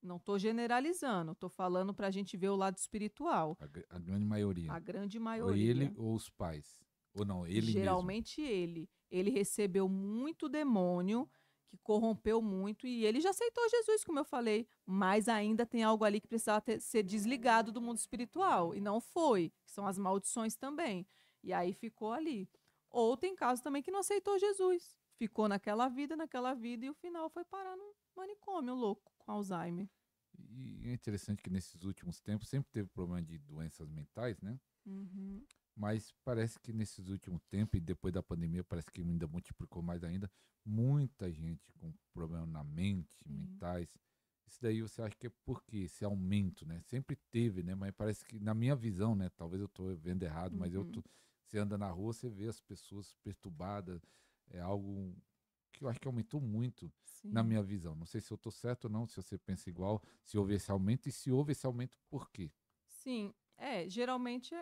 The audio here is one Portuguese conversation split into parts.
Não estou generalizando, estou falando para a gente ver o lado espiritual. A grande maioria. A grande Ou ele maioria. ou os pais. Ou não, ele mesmo. Geralmente ele. Ele recebeu muito demônio, que corrompeu muito, e ele já aceitou Jesus, como eu falei, mas ainda tem algo ali que precisava ser desligado do mundo espiritual, e não foi, que são as maldições também. E aí ficou ali. Ou tem casos também que não aceitou Jesus, ficou naquela vida, e o final foi parar num manicômio louco, com Alzheimer. E é interessante que nesses últimos tempos sempre teve problema de doenças mentais, né? Uhum, Mas parece que nesses últimos tempos, e depois da pandemia, parece que ainda multiplicou mais ainda, muita gente com problema na mente, sim. mentais. Isso daí você acha que é porque esse aumento, né? Sempre teve, né? Mas parece que, na minha visão, né? Talvez eu estou vendo errado, mas Uhum, você anda na rua, você vê as pessoas perturbadas. É algo que eu acho que aumentou muito na sim. minha visão. Não sei se eu estou certo ou não, se você pensa igual, se houve esse aumento e se houve esse aumento, por quê? Sim, geralmente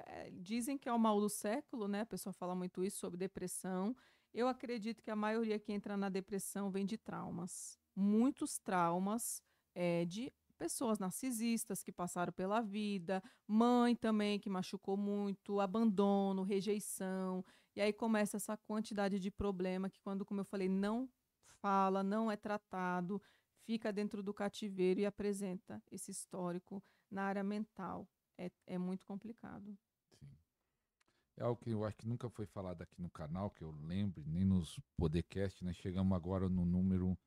dizem que é o mal do século, né? A pessoa fala muito isso sobre depressão. Eu acredito que a maioria que entra na depressão vem de traumas. Muitos traumas de pessoas narcisistas que passaram pela vida, mãe também que machucou muito, abandono, rejeição. E aí começa essa quantidade de problema que, quando, como eu falei, não fala, não é tratado, fica dentro do cativeiro e apresenta esse histórico na área mental. É muito complicado. Sim. É algo que eu acho que nunca foi falado aqui no canal, que eu lembro, nem nos podcasts, né? Chegamos agora no número,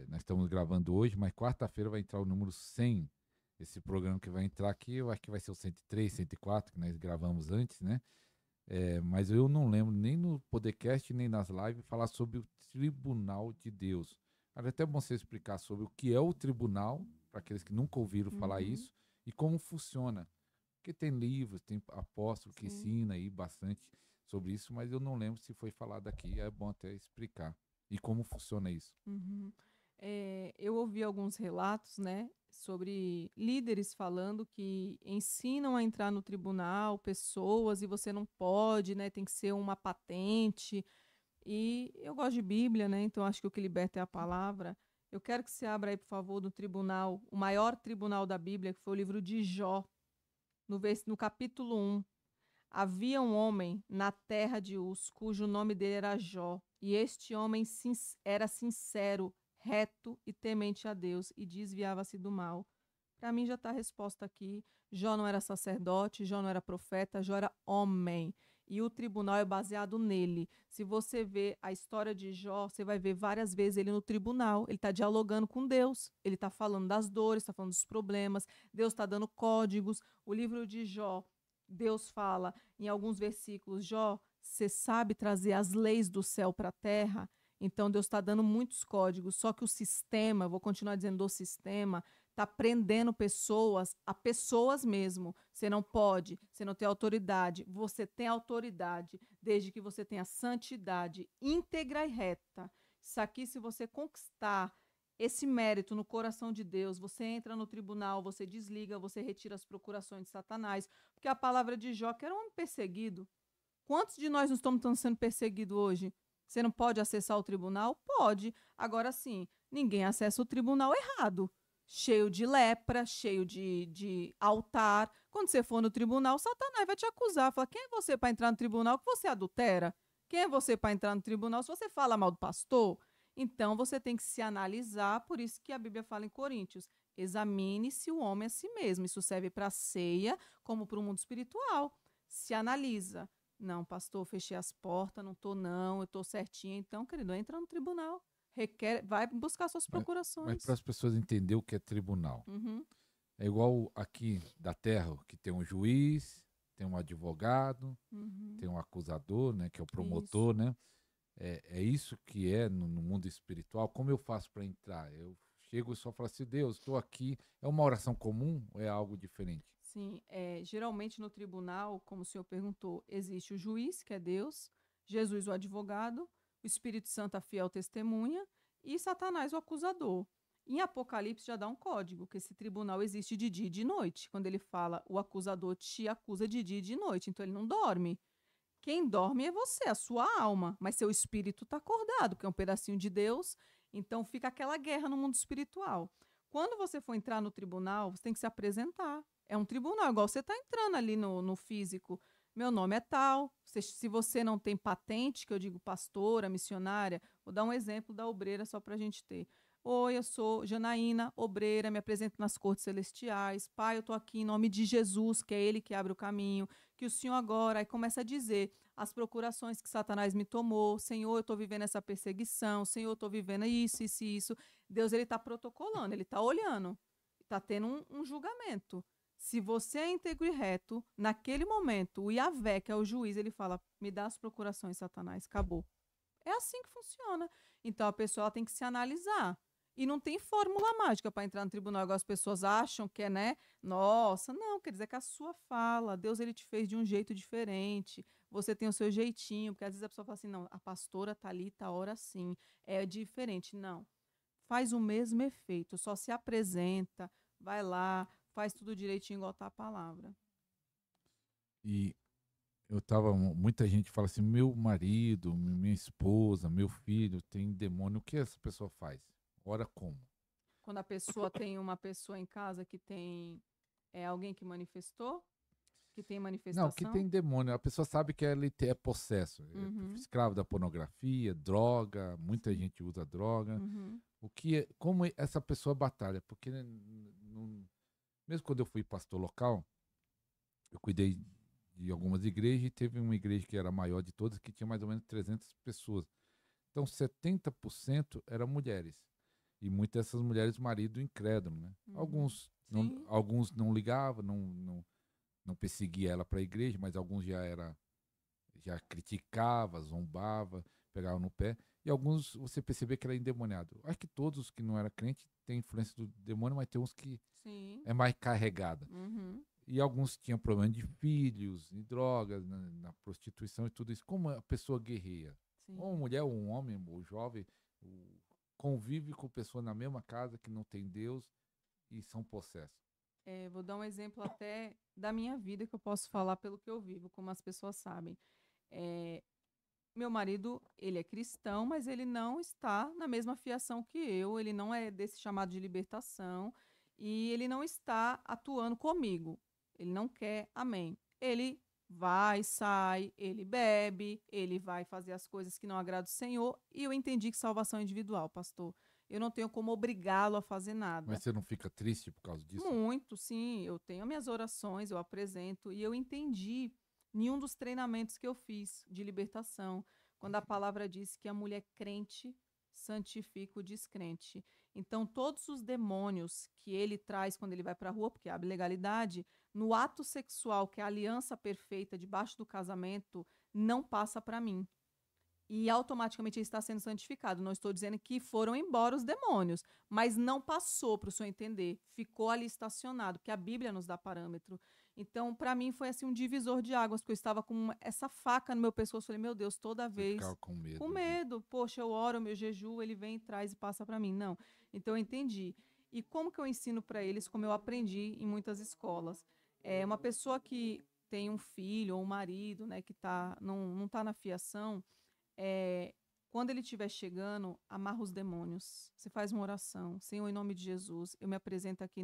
nós estamos gravando hoje, mas quarta-feira vai entrar o número 100. Esse programa que vai entrar aqui, eu acho que vai ser o 103, 104, que nós gravamos antes, né? Mas eu não lembro nem no podcast, nem nas lives, falar sobre o Tribunal de Deus. Era até bom você explicar sobre o que é o tribunal, para aqueles que nunca ouviram falar Uhum, isso, e como funciona. Porque tem livros, tem apóstolo que sim. ensina aí bastante sobre isso, mas eu não lembro se foi falado aqui. É bom até explicar. E como funciona isso. Uhum. Eu ouvi alguns relatos, né, sobre líderes falando que ensinam a entrar no tribunal pessoas e você não pode, né, tem que ser uma patente. E eu gosto de Bíblia, né, então acho que o que liberta é a palavra. Eu quero que você abra aí, por favor, no tribunal, o maior tribunal da Bíblia, que foi o livro de Jó, no capítulo 1. Havia um homem na terra de Uz, cujo nome dele era Jó, e este homem era sincero, reto e temente a Deus, e desviava-se do mal. Para mim já está a resposta aqui. Jó não era sacerdote, Jó não era profeta, Jó era homem. E o tribunal é baseado nele. Se você vê a história de Jó, você vai ver várias vezes ele no tribunal. Ele está dialogando com Deus. Ele está falando das dores, está falando dos problemas. Deus está dando códigos. O livro de Jó, Deus fala em alguns versículos: Jó, você sabe trazer as leis do céu para a terra? Então Deus está dando muitos códigos, só que o sistema, vou continuar dizendo do sistema, está prendendo pessoas a pessoas mesmo. Você não pode, você não tem autoridade. Você tem autoridade desde que você tenha santidade íntegra e reta. Isso aqui, se você conquistar esse mérito no coração de Deus, você entra no tribunal, você desliga, você retira as procurações de Satanás. Porque a palavra de Jó, que era um homem perseguido. Quantos de nós não estamos sendo perseguidos hoje? Você não pode acessar o tribunal? Pode. Agora sim, ninguém acessa o tribunal errado. Cheio de lepra, cheio de altar. Quando você for no tribunal, Satanás vai te acusar. Fala, quem é você para entrar no tribunal que você adultera? Quem é você para entrar no tribunal se você fala mal do pastor? Então você tem que se analisar, por isso que a Bíblia fala em Coríntios: examine-se o homem a si mesmo. Isso serve para a ceia, como para o mundo espiritual. Se analisa. Não, pastor, fechei as portas, não estou não, eu estou certinha. Então, querido, entra no tribunal. Vai buscar suas Mas para procurações. as pessoas entenderem o que é tribunal. Uhum, É igual aqui da terra, que tem um juiz, tem um advogado, tem uhum, um acusador, né? Que é o promotor, isso. né? É isso que é no mundo espiritual. Como eu faço para entrar? Eu chego e só falo assim, Deus, estou aqui. É uma oração comum ou é algo diferente? Sim, geralmente no tribunal, como o senhor perguntou, existe o juiz, que é Deus, Jesus, o advogado, o Espírito Santo, a fiel testemunha, e Satanás, o acusador. Em Apocalipse já dá um código, que esse tribunal existe de dia e de noite. Quando ele fala, o acusador te acusa de dia e de noite, então ele não dorme. Quem dorme é você, a sua alma, mas seu espírito está acordado, porque é um pedacinho de Deus, então fica aquela guerra no mundo espiritual. Quando você for entrar no tribunal, você tem que se apresentar. É um tribunal, igual você está entrando ali no físico. Meu nome é tal. Se você não tem patente, que eu digo pastora, missionária, vou dar um exemplo da obreira só para a gente ter. Oi, eu sou Janaína, obreira, me apresento nas cortes celestiais. Pai, eu estou aqui em nome de Jesus, que é Ele que abre o caminho. Que o Senhor agora, aí começa a dizer as procurações que Satanás me tomou. Senhor, eu estou vivendo essa perseguição. Senhor, eu estou vivendo isso, isso e isso. Deus, ele está protocolando, ele está olhando. Está tendo um julgamento. Se você é íntegro e reto, naquele momento, o Yahvé, que é o juiz, ele fala, me dá as procurações, Satanás, acabou. É assim que funciona. Então, a pessoa ela tem que se analisar. E não tem fórmula mágica para entrar no tribunal, igual as pessoas acham que é, né? Nossa, não, quer dizer que a sua fala, Deus ele te fez de um jeito diferente, você tem o seu jeitinho, porque às vezes a pessoa fala assim, não, a pastora tá ali, tá hora sim, é diferente. Não, faz o mesmo efeito, só se apresenta, vai lá, faz tudo direitinho, igual tá a palavra. E muita gente fala assim, meu marido, minha esposa, meu filho tem demônio. O que essa pessoa faz? Ora como? Quando a pessoa tem uma pessoa em casa que tem alguém que manifestou, que tem Não, que manifestação. tem demônio. A pessoa sabe que ele é possesso. É Uhum, escravo da pornografia, droga, muita sim. gente usa droga. Uhum, Como essa pessoa batalha? Porque né, mesmo quando eu fui pastor local, eu cuidei de algumas igrejas e teve uma igreja que era a maior de todas, que tinha mais ou menos 300 pessoas. Então, 70% eram mulheres. E muitas dessas mulheres, marido incrédulo, né? uhum. Sim. Alguns não ligavam, não perseguia ela para a igreja, mas alguns já criticava, zombava, pegava no pé. E alguns você percebia que era endemoniado. Acho que todos que não eram crente têm influência do demônio, mas tem uns que Sim. é mais carregada. Uhum, E alguns tinham problema de filhos, de drogas, na prostituição e tudo isso. Como a pessoa guerreia? Ou uma sim. mulher, ou um homem, ou jovem, convive com pessoas na mesma casa que não tem Deus e são possessos. Vou dar um exemplo até da minha vida que eu posso falar pelo que eu vivo, como as pessoas sabem. É, meu marido, ele é cristão, mas ele não está na mesma fiação que eu, ele não é desse chamado de libertação e ele não está atuando comigo. Ele não quer, amém. Ele vai, sai, ele bebe, ele vai fazer as coisas que não agradam o Senhor e eu entendi que salvação é individual, pastor. Eu não tenho como obrigá-lo a fazer Mas nada. você não fica triste por causa disso? Muito, sim. Eu tenho minhas orações, eu apresento e eu entendi em um dos treinamentos que eu fiz de libertação, quando a palavra diz que a mulher crente santifica o descrente. Então, todos os demônios que ele traz quando ele vai para a rua, porque abre legalidade, no ato sexual, que é a aliança perfeita debaixo do casamento, não passa para mim e automaticamente ele está sendo santificado. Não estou dizendo que foram embora os demônios, mas não passou para o senhor entender, ficou ali estacionado, porque a Bíblia nos dá parâmetro. Então, para mim foi assim um divisor de águas, porque eu estava com essa faca no meu pescoço, falei, meu Deus, toda Você ficava vez com com medo de. medo, poxa, eu oro, meu jejum, ele vem, traz e passa para mim. Não. Então eu entendi. E como que eu ensino para eles, como eu aprendi em muitas escolas? É uma pessoa que tem um filho ou um marido, né, que não tá na fiação, é, quando ele estiver chegando, amarra os demônios. Você faz uma oração. Senhor, em nome de Jesus, eu me apresento aqui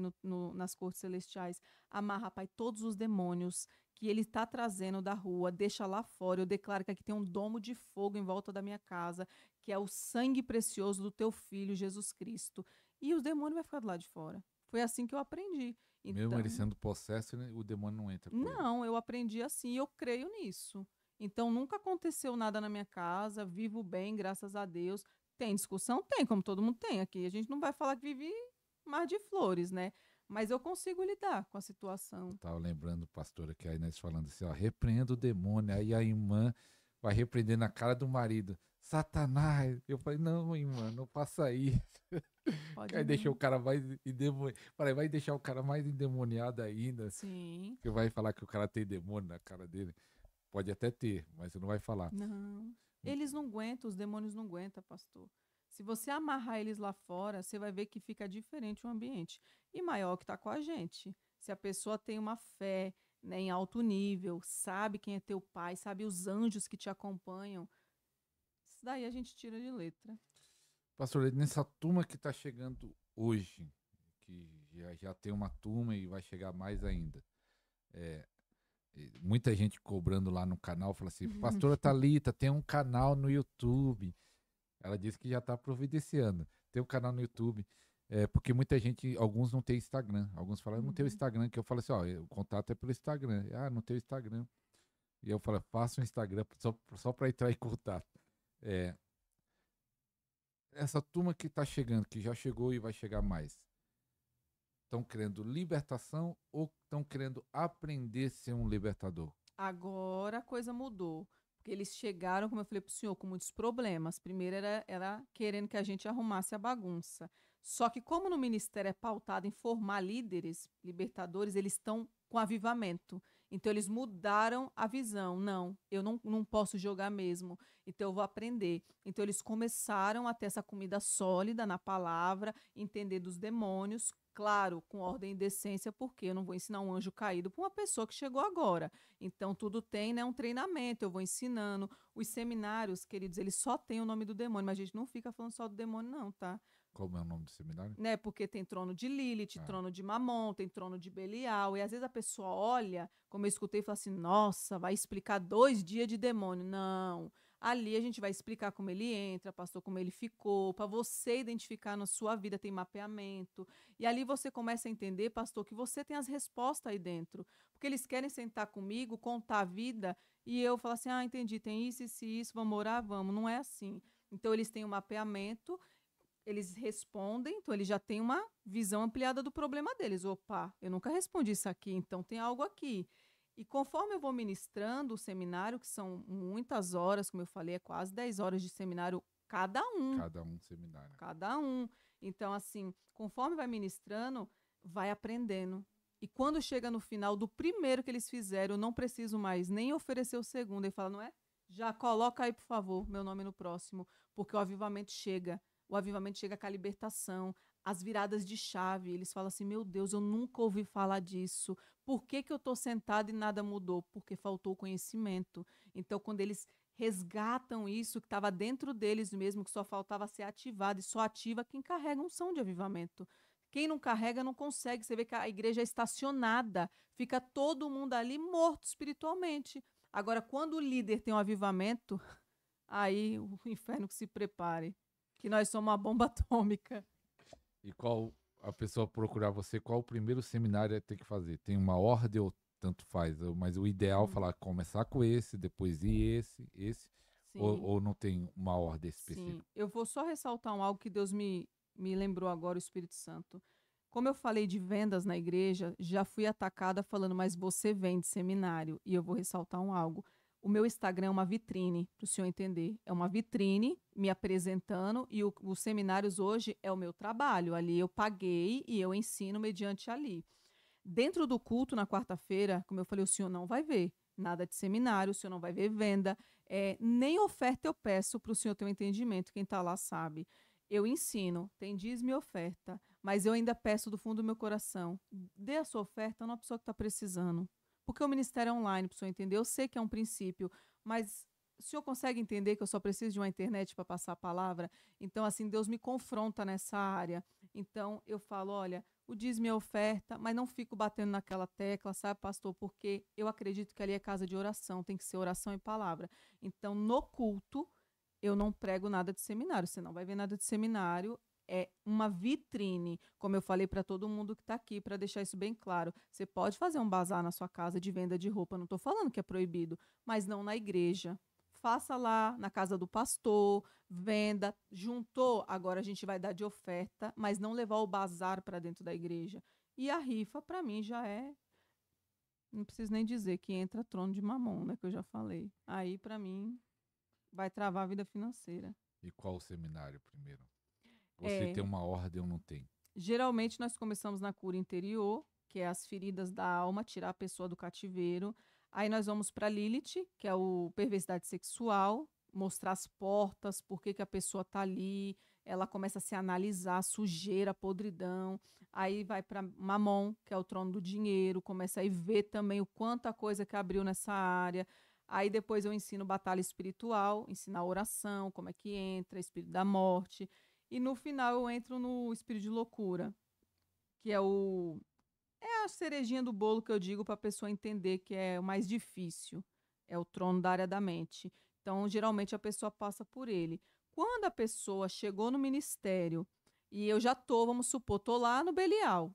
nas cortes celestiais. Amarra, Pai, todos os demônios que ele está trazendo da rua. Deixa lá fora. Eu declaro que aqui tem um domo de fogo em volta da minha casa, que é o sangue precioso do teu filho, Jesus Cristo. E os demônios vão ficar do lado de fora. Foi assim que eu aprendi. Mesmo ele Então, sendo possesso, né, o demônio não entra com ele. não, eu aprendi assim e eu creio nisso. Então, nunca aconteceu nada na minha casa, vivo bem, graças a Deus. Tem discussão? Tem, como todo mundo tem aqui. A gente não vai falar que vive mar de flores, né? Mas eu consigo lidar com a Eu situação. estava lembrando, pastora, que a Inês falando assim, ó, repreenda o demônio. Aí a irmã vai repreender na cara do marido. Satanás! Eu falei, não, irmã, não faça isso. Que Pode aí deixa o não. cara mais endemoniado. Vai deixar o cara mais endemoniado ainda. Sim, Porque vai falar que o cara tem demônio na cara dele. Pode até ter, mas você não vai falar. não. Eles não aguentam, os demônios não aguentam, pastor. Se você amarrar eles lá fora, você vai ver que fica diferente o ambiente. E maior que está com a gente. Se a pessoa tem uma fé, né, em alto nível, sabe quem é teu pai, sabe os anjos que te acompanham, isso daí a gente tira de letra. Pastor, nessa turma que está chegando hoje, que já tem uma turma e vai chegar mais ainda. Muita gente cobrando lá no canal, fala assim, Pastora Thalita, tem um canal no YouTube. Ela disse que já está providenciando. Tem um canal no YouTube. Porque muita gente, alguns não tem Instagram. Alguns falam, não tem o Instagram, que eu falo assim, ó, o contato é pelo Instagram. Não tem o Instagram. E eu falo, faça um Instagram só para entrar em contato. Essa turma que está chegando, que já chegou e vai chegar mais, estão querendo libertação ou estão querendo aprender a ser um libertador? Agora a coisa mudou. Porque eles chegaram, como eu falei para o senhor, com muitos problemas. Primeiro era querendo que a gente arrumasse a bagunça. Só que como no ministério é pautado em formar líderes, libertadores, eles estão com avivamento. Então eles mudaram a visão. Não, eu não posso jogar mesmo. Então eu vou aprender. Então eles começaram a ter essa comida sólida na palavra, entender dos demônios, claro, com ordem e decência, porque eu não vou ensinar um anjo caído para uma pessoa que chegou agora. Então, tudo tem, né, um treinamento, eu vou ensinando. Os seminários, queridos, eles só têm o nome do demônio, mas a gente não fica falando só do demônio, não, tá? Como é o nome do seminário? Né? Porque tem trono de Lilith, trono de Mamon, tem trono de Belial, e às vezes a pessoa olha, como eu escutei, e fala assim, nossa, vai explicar 2 dias de demônio. Não, ali a gente vai explicar como ele entra, pastor, como ele ficou, para você identificar na sua vida, tem mapeamento, e ali você começa a entender, pastor, que você tem as respostas aí dentro, porque eles querem sentar comigo, contar a vida, e eu falo assim, entendi, tem isso, vamos orar, vamos, não é assim. Então eles têm um mapeamento, eles respondem, então eles já têm uma visão ampliada do problema deles. Opa, eu nunca respondi isso aqui, então tem algo aqui. E conforme eu vou ministrando o seminário, que são muitas horas, como eu falei, é quase 10 horas de seminário cada um. Cada um seminário. Cada um. Então, assim, conforme vai ministrando, vai aprendendo. E quando chega no final do primeiro que eles fizeram, eu não preciso mais nem oferecer o segundo. Ele fala, não é? Já coloca aí, por favor, meu nome no próximo, porque o avivamento chega. O avivamento chega com a libertação, as viradas de chave. Eles falam assim: meu Deus, eu nunca ouvi falar disso. Por que eu estou sentado e nada mudou? Porque faltou conhecimento. Então, quando eles resgatam isso que estava dentro deles mesmo, que só faltava ser ativado, e só ativa quem carrega unção de avivamento. Quem não carrega não consegue. Você vê que a igreja é estacionada, fica todo mundo ali morto espiritualmente. Agora, quando o líder tem um avivamento, aí o inferno que se prepare, que nós somos uma bomba atômica. E qual a pessoa procurar você, qual o primeiro seminário tem que fazer? Tem uma ordem ou tanto faz? Mas o ideal é falar, começar com esse, depois ir esse, ou não tem uma ordem específica? Sim, eu vou só ressaltar algo que Deus me lembrou agora, o Espírito Santo. Como eu falei de vendas na igreja, já fui atacada falando, mas você vende seminário. E eu vou ressaltar algo. O meu Instagram é uma vitrine, para o senhor entender. É uma vitrine me apresentando e os seminários hoje é o meu trabalho. Ali eu paguei e eu ensino mediante ali. Dentro do culto, na quarta-feira, como eu falei, o senhor não vai ver nada de seminário, o senhor não vai ver venda, nem oferta eu peço para o senhor ter um entendimento, quem está lá sabe. Eu ensino, tem dízimo e oferta, mas eu ainda peço do fundo do meu coração, dê a sua oferta a uma pessoa que está precisando. Porque o ministério é online, para o senhor entender, eu sei que é um princípio, mas o senhor consegue entender que eu só preciso de uma internet para passar a palavra? Então, assim, Deus me confronta nessa área. Então, eu falo, olha, o dízimo é oferta, mas não fico batendo naquela tecla, sabe, pastor? Porque eu acredito que ali é casa de oração, tem que ser oração e palavra. Então, no culto, eu não prego nada de seminário, você não vai ver nada de seminário, é uma vitrine, como eu falei para todo mundo que está aqui, para deixar isso bem claro. Você pode fazer um bazar na sua casa de venda de roupa, não estou falando que é proibido, mas não na igreja. Faça lá na casa do pastor, venda, juntou, agora a gente vai dar de oferta, mas não levar o bazar para dentro da igreja. E a rifa, para mim, já é, não preciso nem dizer que entra trono de Mamon, né, que eu já falei. Aí, para mim, vai travar a vida financeira. E qual o seminário primeiro? Você tem uma ordem ou não tem? Geralmente nós começamos na cura interior, que é as feridas da alma, tirar a pessoa do cativeiro. Aí nós vamos para Lilith, que é o perversidade sexual, mostrar as portas, por que a pessoa está ali. Ela começa a se analisar, a sujeira, a podridão. Aí vai para Mamon, que é o trono do dinheiro, começa a ver também o quanta coisa que abriu nessa área. Aí depois eu ensino batalha espiritual, ensinar oração, como é que entra, espírito da morte. E no final eu entro no espírito de loucura. que é a cerejinha do bolo que eu digo para a pessoa entender que é o mais difícil, é o trono da área da mente. Então, geralmente a pessoa passa por ele. Quando a pessoa chegou no ministério e eu já tô, vamos supor, tô lá no Belial.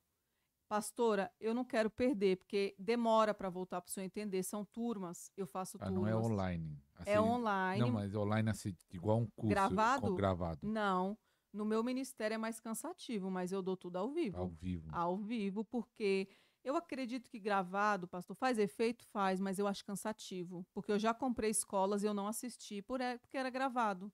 Pastora, eu não quero perder, porque demora para voltar para o senhor entender. São turmas, eu faço Ah, não é turmas. online. É Assim, não, online, mas online assim, igual um curso gravado? gravado, Não. No meu ministério é mais cansativo, mas eu dou tudo ao ao vivo. vivo. Ao vivo, porque eu acredito que gravado, pastor, faz efeito? Faz, mas eu acho cansativo. Porque eu já comprei escolas e eu não assisti porque era gravado.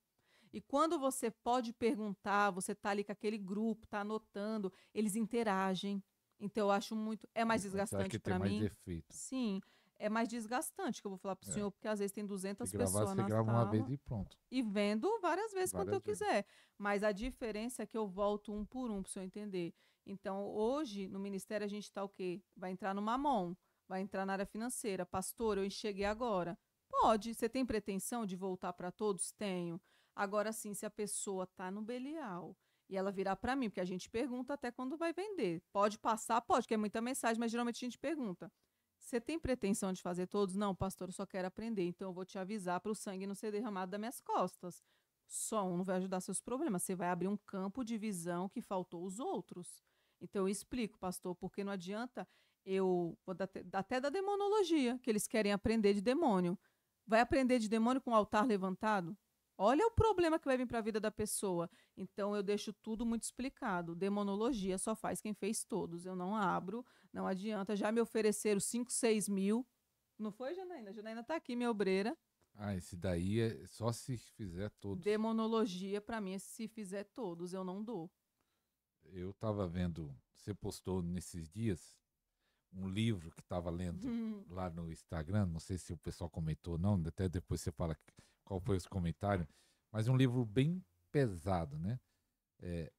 E quando você pode perguntar, você tá ali com aquele grupo, tá anotando, eles interagem. Então eu acho muito, é mais Você acha que desgastante tem para mais mim? efeito? Sim, é mais desgastante que eu vou falar pro É. senhor, porque às vezes tem Se 200 gravar, pessoas você na grava uma vez sala e pronto. e vendo várias vezes quanto eu Várias vezes. quiser. Mas a diferença é que eu volto um por um, para o senhor entender. Então, hoje, no ministério, a gente está o quê? Vai entrar no Mamon, vai entrar na área financeira. Pastor, eu enxerguei agora. Pode. Você tem pretensão de voltar para todos? Tenho. Agora sim, se a pessoa está no Belial e ela virar para mim, porque a gente pergunta até quando vai vender. Pode passar? Pode, que é muita mensagem, mas geralmente a gente pergunta. Você tem pretensão de fazer todos? Não, pastor, eu só quero aprender. Então eu vou te avisar para o sangue não ser derramado das minhas costas. Só um não vai ajudar seus problemas. Você vai abrir um campo de visão que faltou os outros. Então eu explico, pastor, porque não adianta eu vou dar até da demonologia, que eles querem aprender de demônio. Vai aprender de demônio com o altar levantado? Olha o problema que vai vir para a vida da pessoa. Então eu deixo tudo muito explicado. Demonologia só faz quem fez todos. Eu não abro, não adianta. Já me ofereceram 5, 6 mil. Não foi, Janaína? Janaína tá aqui, minha obreira. Ah, esse daí é só se fizer todos. Demonologia, para mim, é se fizer todos, eu não dou. Eu tava vendo, você postou nesses dias um livro que tava lendo lá no Instagram, não sei se o pessoal comentou ou não, até depois você fala qual foi os comentários, mas um livro bem pesado, né? É,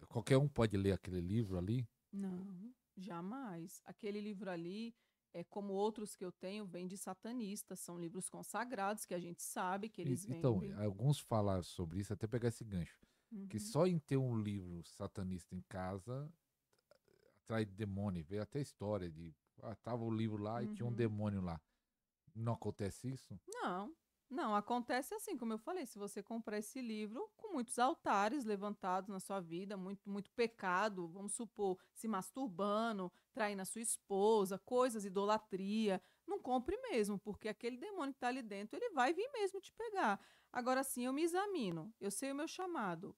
qualquer um pode ler aquele livro ali. Não, jamais. Aquele livro ali, é como outros que eu tenho, vem de satanistas, são livros consagrados que a gente sabe que eles Então, vendem. alguns falaram sobre isso, até pegar esse gancho, que Uhum, só em ter um livro satanista em casa atrai demônio, vê até história de, tava o livro lá e tinha um uhum. demônio lá. Não acontece isso? Não, não, acontece assim, como eu falei, se você comprar esse livro com muitos altares levantados na sua vida, muito, muito pecado, vamos supor, se masturbando, traindo a sua esposa, coisas, idolatria, não compre mesmo, porque aquele demônio que está ali dentro, ele vai vir mesmo te pegar. Agora sim, eu me examino, eu sei o meu chamado.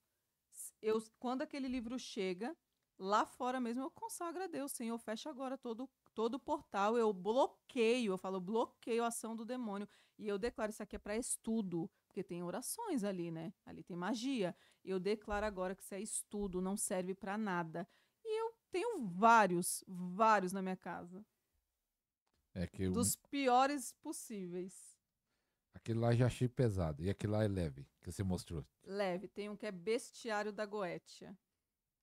Quando aquele livro chega, lá fora mesmo eu consagro a Deus, Senhor, fecha agora todo o portal, eu bloqueio, eu falo, bloqueio a ação do demônio. E eu declaro isso aqui é para estudo, porque tem orações ali, né? Ali tem magia. E eu declaro agora que isso é estudo, não serve para nada. E eu tenho vários, vários na minha casa, É que dos piores possíveis. aquele lá já achei pesado. E aquele lá é leve, que você mostrou. Leve, tem um que é Bestiário da Goétia,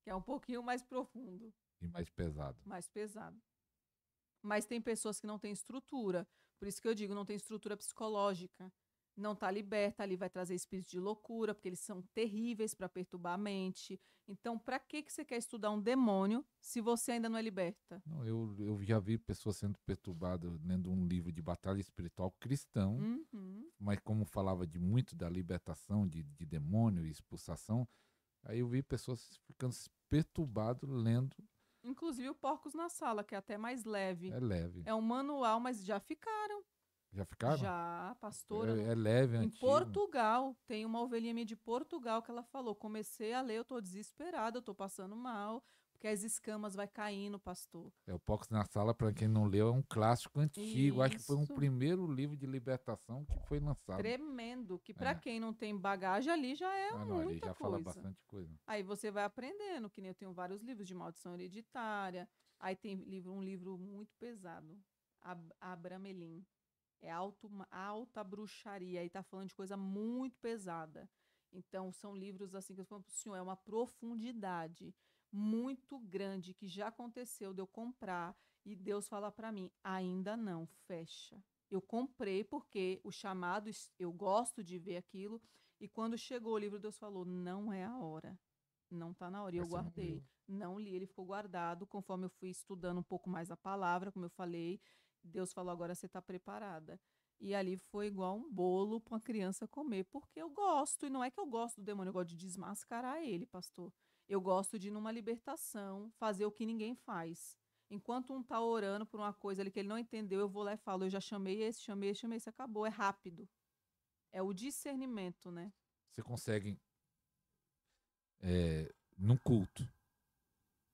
que é um pouquinho mais profundo, E mais pesado. mais pesado. Mas tem pessoas que não têm estrutura. Por isso que eu digo, não tem estrutura psicológica. Não está liberta, ali vai trazer espírito de loucura, porque eles são terríveis para perturbar a mente. Então, para que você quer estudar um demônio se você ainda não é liberta? Não, eu já vi pessoas sendo perturbadas lendo um livro de batalha espiritual cristão, Uhum. mas como falava de muito da libertação de demônio e expulsação, aí eu vi pessoas ficando perturbadas lendo. Inclusive o Porcos na Sala, que é até mais leve. É leve. É um manual, mas já ficaram. Já ficaram? Já, pastora, É leve, é em antigo. Portugal, tem uma ovelhinha minha de Portugal que ela falou: comecei a ler, eu tô desesperada, eu tô passando mal, porque as escamas vai caindo, pastor. É o Pox na Sala, para quem não leu, é um clássico antigo. Acho que foi um Isso, primeiro livro de libertação que foi lançado. tremendo, que para É. quem não tem bagagem ali já é Ah, não, ali muita já fala coisa. bastante coisa. Aí você vai aprendendo, que nem eu tenho vários livros de maldição hereditária, aí tem um livro muito pesado, Abramelin. É alta bruxaria, aí tá falando de coisa muito pesada. Então, são livros assim que eu falo pro senhor, é uma profundidade muito grande que já aconteceu de eu comprar e Deus fala para mim, ainda não, fecha. Eu comprei porque o chamado, eu gosto de ver aquilo, e quando chegou o livro, Deus falou, não é a hora. Não tá na hora. E eu Mas você não guardei. leu. Não li, ele ficou guardado. Conforme eu fui estudando um pouco mais a palavra, como eu falei, Deus falou: agora você está preparada. E ali foi igual um bolo para uma criança comer, porque eu gosto, e não é que eu gosto do demônio, eu gosto de desmascarar ele, pastor. Eu gosto de, numa libertação, fazer o que ninguém faz. Enquanto um tá orando por uma coisa ali que ele não entendeu, eu vou lá e falo: eu já chamei esse, chamei esse, chamei esse, acabou. É rápido. É o discernimento, né? Você consegue, num culto,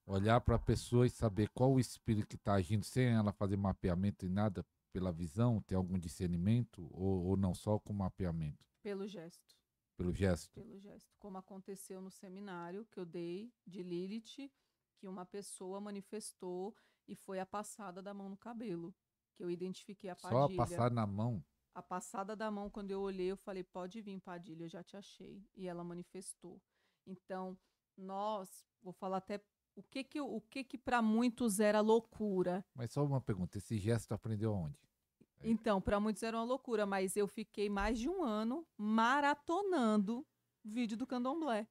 olhar para a pessoa e saber qual o espírito que está agindo sem ela fazer mapeamento e nada pela visão, ter algum discernimento ou não só com mapeamento, Pelo gesto. pelo gesto. Pelo gesto. Como aconteceu no seminário que eu dei de Lilith, que uma pessoa manifestou e foi a passada da mão no cabelo, que eu identifiquei a Só Padilha. passar na mão. A passada da mão, quando eu olhei, eu falei: pode vir, Padilha, eu já te achei. E ela manifestou. Então, vou falar até o que que para muitos era loucura. Mas só uma pergunta, esse gesto aprendeu aonde? Então, para muitos era uma loucura, mas eu fiquei mais de um ano maratonando vídeo do candomblé.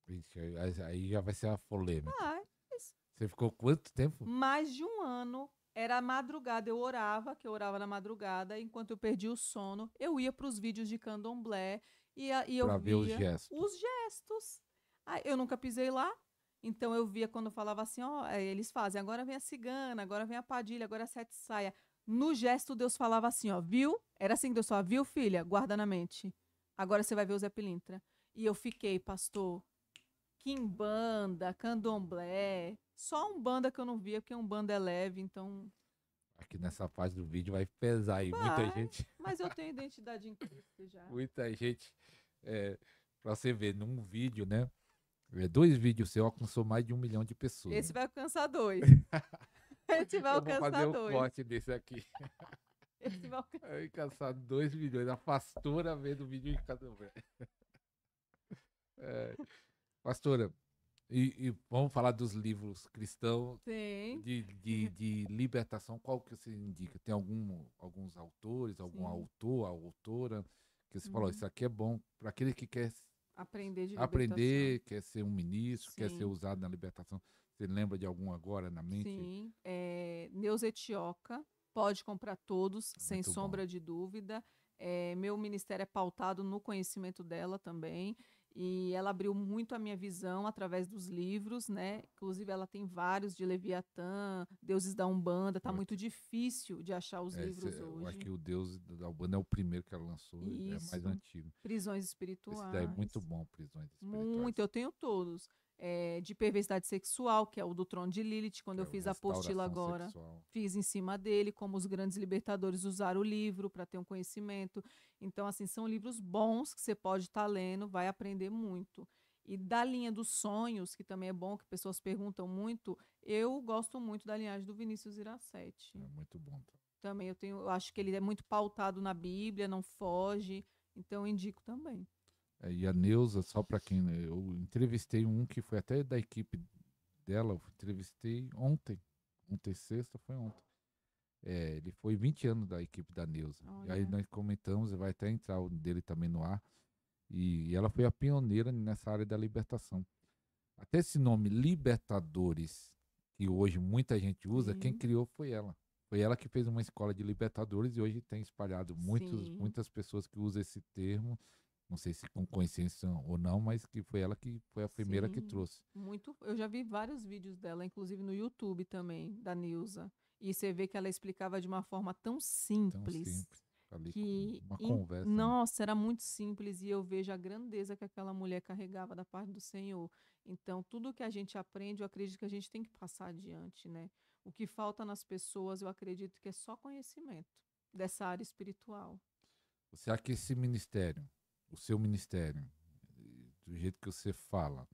Ixi, aí já vai ser uma polêmica. Mas Você ficou quanto tempo? mais de um ano, era madrugada, eu orava, que eu orava na madrugada, enquanto eu perdia o sono, eu ia para os vídeos de candomblé e eu Para ver os via gestos. os gestos. Eu nunca pisei lá, então eu via quando falava assim: ó, eles fazem, agora vem a cigana, agora vem a Padilha, agora a sete saia. No gesto, Deus falava assim: ó, viu? Era assim que Deus falava: viu, filha? Guarda na mente. Agora você vai ver o Zé Pilintra. E eu fiquei: pastor, quimbanda, candomblé, só Umbanda que eu não via, porque Umbanda é leve, então Aqui nessa parte do vídeo vai pesar aí. Muita vai. gente, Mas eu tenho identidade em Cristo já. muita gente. Pra você ver, num vídeo, né? 2 vídeos seu alcançou mais de 1 milhão de pessoas. Esse né? vai alcançar 2. Esse vai Eu vou fazer alcançar o 2. corte desse aqui. Esse vai alcançar. Vai alcançar 2 milhões. A pastora vendo o vídeo de cada vez. Pastora, e vamos falar dos livros cristãos Sim. de libertação. Qual que você indica? Tem alguns autores, algum Sim. autor, autora, que você falou: isso aqui é bom para aquele que quer Aprender de aprender, quer ser um ministro, quer ser Sim. usado na libertação. Você lembra de algum agora na mente? Sim. Neuza Etioca, pode comprar todos, sem Muito bom. sombra de dúvida. Meu ministério é pautado no conhecimento dela também. E ela abriu muito a minha visão através dos livros, né? Inclusive, ela tem vários de Leviatã, Deuses da Umbanda. Tá Eu muito difícil de achar os livros Eu hoje. acho que o Deus da Albana é o primeiro que ela lançou, é mais Isso. antigo. Prisões Esse espirituais. daí é muito bom, Prisões Espirituais. Muito, eu tenho todos. De perversidade sexual, que é o do Trono de Lilith, quando que eu é o fiz a apostila Restauração agora. Sexual. Fiz em cima dele, como os grandes libertadores usaram o livro para ter um conhecimento. Então, assim, são livros bons que você pode estar lendo, vai aprender muito. E da linha dos sonhos, que também é bom, que pessoas perguntam muito, eu gosto muito da linhagem do Vinícius Iracete. É muito bom. Também eu acho que ele é muito pautado na Bíblia, não foge, então eu indico também. E a Neuza, só para quem. Eu entrevistei um que foi até da equipe dela, eu entrevistei ontem. Ontem, sexta, foi ontem. Ele foi 20 anos da equipe da Neuza. E aí Olha. nós comentamos, e vai até entrar o dele também no ar. E ela foi a pioneira nessa área da libertação. Até esse nome Libertadores, que hoje muita gente usa, quem Sim. criou foi ela. Foi ela que fez uma escola de libertadores e hoje tem espalhado Sim. muitas pessoas que usam esse termo, não sei se com consciência ou não, mas que foi ela que foi a primeira que Sim. trouxe. Muito. Eu já vi vários vídeos dela, inclusive no YouTube também, da Nilza. E você vê que ela explicava de uma forma tão Então, simples. simples. Ali, Que, uma conversa. né? nossa, era muito simples e eu vejo a grandeza que aquela mulher carregava da parte do Senhor. Então, tudo que a gente aprende, eu acredito que a gente tem que passar adiante, né? O que falta nas pessoas, eu acredito que é só conhecimento dessa área espiritual. Você acha que esse ministério, o seu ministério, do jeito que você fala,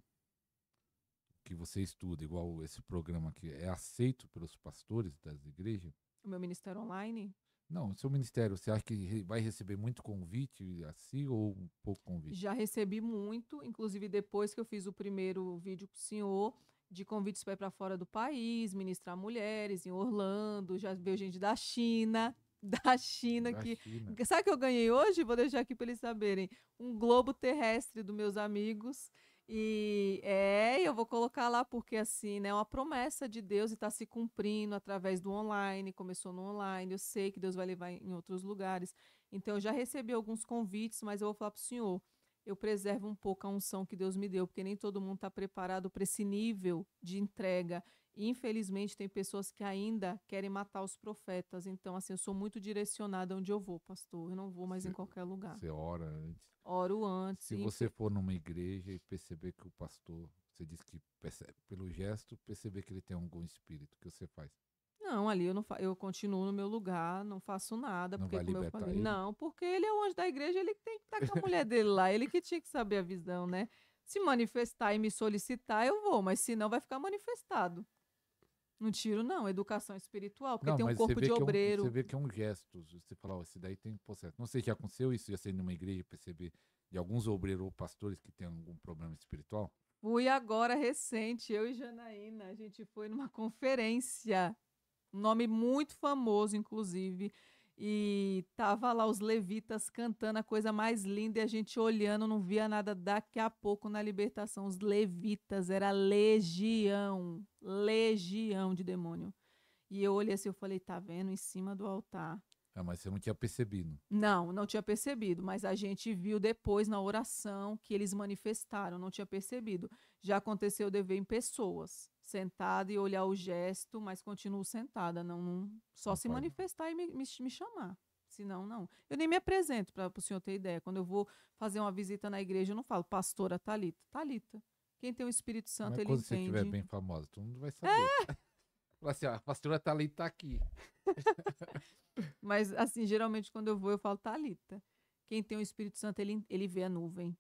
que você estuda, igual esse programa aqui, é aceito pelos pastores das igrejas? O meu ministério online, Não, o seu ministério, você acha que vai receber muito convite assim ou um pouco convite? já recebi muito, inclusive depois que eu fiz o primeiro vídeo com o senhor, de convites para ir para fora do país, ministrar mulheres em Orlando, já veio gente da China, da China Da que China. sabe o que eu ganhei hoje? Vou deixar aqui para eles saberem. Um globo terrestre dos meus amigos Eu vou colocar lá porque assim, né, é uma promessa de Deus e está se cumprindo através do online, começou no online, eu sei que Deus vai levar em outros lugares. Então eu já recebi alguns convites, mas eu vou falar para o senhor, eu preservo um pouco a unção que Deus me deu, porque nem todo mundo está preparado para esse nível de entrega. E, infelizmente, tem pessoas que ainda querem matar os profetas. Então, assim, eu sou muito direcionada onde eu vou, pastor. Eu não vou mais em Você, qualquer lugar. você ora antes. Oro antes. Se você for numa igreja e perceber que o pastor, você diz que percebe pelo gesto, perceber que ele tem algum espírito, o que você faz? Não, ali eu não eu continuo no meu lugar, não faço nada, Não porque vai como eu libertar falei, ele? não, porque ele é o anjo da igreja, ele que tem que estar com a mulher dele lá, ele que tinha que saber a visão, né? Se manifestar e me solicitar, eu vou, mas se não, vai ficar manifestado. Não tiro, não, educação espiritual, porque Não, tem um mas você corpo vê de que você obreiro. vê que é um gesto. Você fala, ó, esse daí tem processo. Não sei se já aconteceu isso, já sendo numa igreja e perceber de alguns obreiros ou pastores que têm algum problema espiritual. Fui agora recente, eu e Janaína, a gente foi numa conferência, um nome muito famoso, inclusive, e tava lá os levitas cantando a coisa mais linda e a gente olhando, não via nada. Daqui a pouco, na libertação, os levitas, era legião, legião de demônio. E eu olhei assim, eu falei, tá vendo, em cima do altar. Ah, mas você não tinha percebido. Não, não tinha percebido, mas a gente viu depois na oração que eles manifestaram, não tinha percebido. Já aconteceu de ver em pessoas, sentada e olhar o gesto, mas continuo sentada, só Não se faz. manifestar e me chamar. Senão, não. Eu nem me apresento para o senhor ter ideia. Quando eu vou fazer uma visita na igreja, eu não falo pastora Talita. Talita. Quem tem o Espírito Santo, Mas ele quando você estiver entende. bem famosa, todo mundo vai saber. Fala assim, ó, a pastora tá ali, tá aqui. Mas, assim, geralmente quando eu vou, eu falo Talita. Quem tem o Espírito Santo, ele vê a nuvem.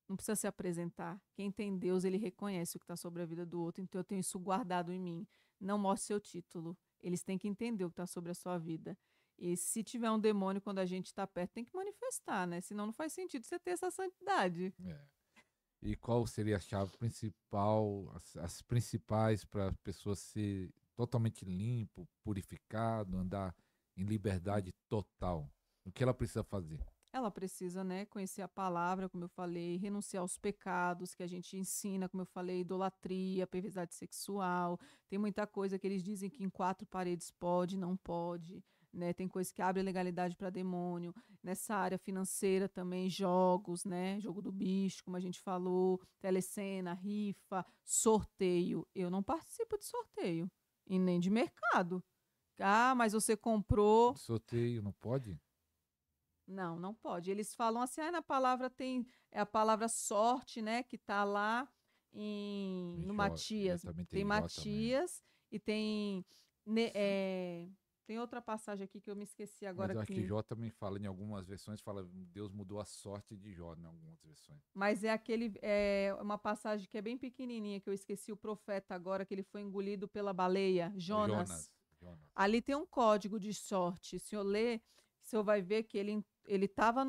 Não precisa se apresentar. Quem tem Deus, ele reconhece o que está sobre a vida do outro. Então eu tenho isso guardado em mim. Não mostre seu título. Eles têm que entender o que está sobre a sua vida. E se tiver um demônio quando a gente está perto, tem que manifestar, né? Senão não faz sentido você ter essa santidade. É. E qual seria a chave principal, as principais para a pessoa ser totalmente limpo, purificado, andar em liberdade total? O que ela precisa fazer? Ela precisa, né, conhecer a palavra, como eu falei, renunciar aos pecados que a gente ensina, como eu falei, idolatria, perversidade sexual. Tem muita coisa que eles dizem que em quatro paredes pode, não pode, né? Tem coisa que abre a legalidade para demônio. Nessa área financeira também, jogos, né? Jogo do bicho, como a gente falou, telecena, rifa, sorteio. Eu não participo de sorteio e nem de mercado. Ah, mas você comprou. Sorteio não pode? Não, não pode. Eles falam assim, na palavra tem a palavra sorte, né, que tá lá no Matias. Também Tem tem J também. Matias e tem outra passagem aqui que eu me esqueci Mas agora eu acho que aqui. J também fala, em algumas versões, fala Deus mudou a sorte de Jó, em algumas versões. Mas uma passagem que é bem pequenininha que eu esqueci o profeta agora que ele foi engolido pela baleia, É o Jonas. Jonas. Ali tem um código de sorte. Se eu ler, o senhor vai ver que ele estava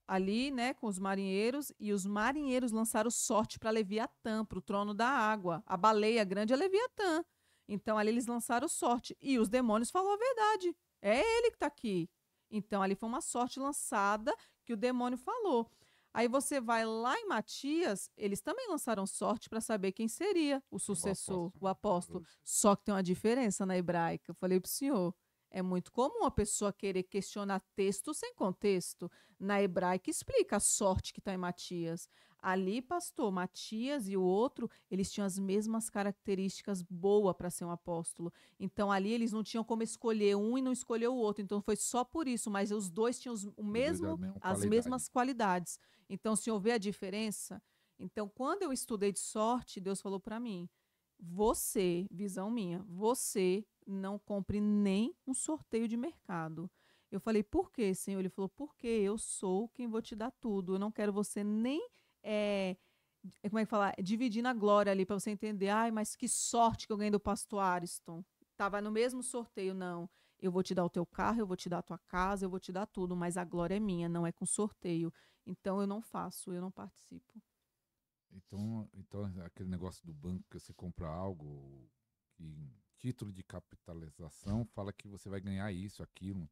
ali, né, com os marinheiros, e os marinheiros lançaram sorte para Leviatã, para o trono da água. A baleia grande é Leviatã. Então ali eles lançaram sorte. E os demônios falaram a verdade. É ele que está aqui. Então ali foi uma sorte lançada que o demônio falou. Aí você vai lá em Matias, eles também lançaram sorte para saber quem seria o É o sucessor, apóstolo. o apóstolo. Só que tem uma diferença na hebraica. Eu falei para o senhor, é muito comum a pessoa querer questionar texto sem contexto. Na hebraica explica a sorte que está em Matias. Ali, pastor, Matias e o outro, eles tinham as mesmas características boas para ser um apóstolo. Então ali eles não tinham como escolher um e não escolher o outro. Então foi só por isso, mas os dois tinham Os dois da mesma as qualidade. mesmas qualidades. Então, o senhor vê a diferença? Então, quando eu estudei de sorte, Deus falou para mim: você, visão minha, você não compre nem um sorteio de mercado. Eu falei: por quê, Senhor? Ele falou: porque eu sou quem vou te dar tudo. Eu não quero você nem. É, como é que fala? Dividindo a glória ali para você entender. Ai, mas que sorte que eu ganhei do pastor Ariston. Tava no mesmo sorteio, não. Eu vou te dar o teu carro, eu vou te dar a tua casa, eu vou te dar tudo, mas a glória é minha, não é com sorteio. Então eu não faço, eu não participo. Então aquele negócio do banco que você compra algo que título de capitalização fala que você vai ganhar isso, aquilo.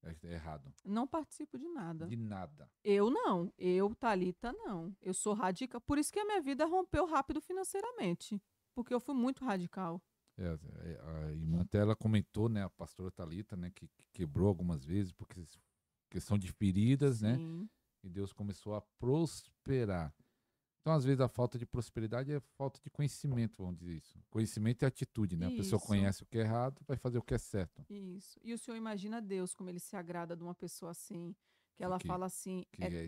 É errado. Não participo de nada. De nada. Eu não. Eu, Thalita, não. Eu sou radical. Por isso que a minha vida rompeu rápido financeiramente. Porque eu fui muito radical. A irmã até ela comentou, né, a pastora Thalita, né, que quebrou algumas vezes, porque questão de feridas, né, Sim. e Deus começou a prosperar. Então, às vezes, a falta de prosperidade é falta de conhecimento, vamos dizer isso. Conhecimento é atitude, né? A pessoa Isso. conhece o que é errado, vai fazer o que é certo. Isso. E o senhor imagina Deus, como ele se agrada de uma pessoa assim, que Que, ela que, fala assim,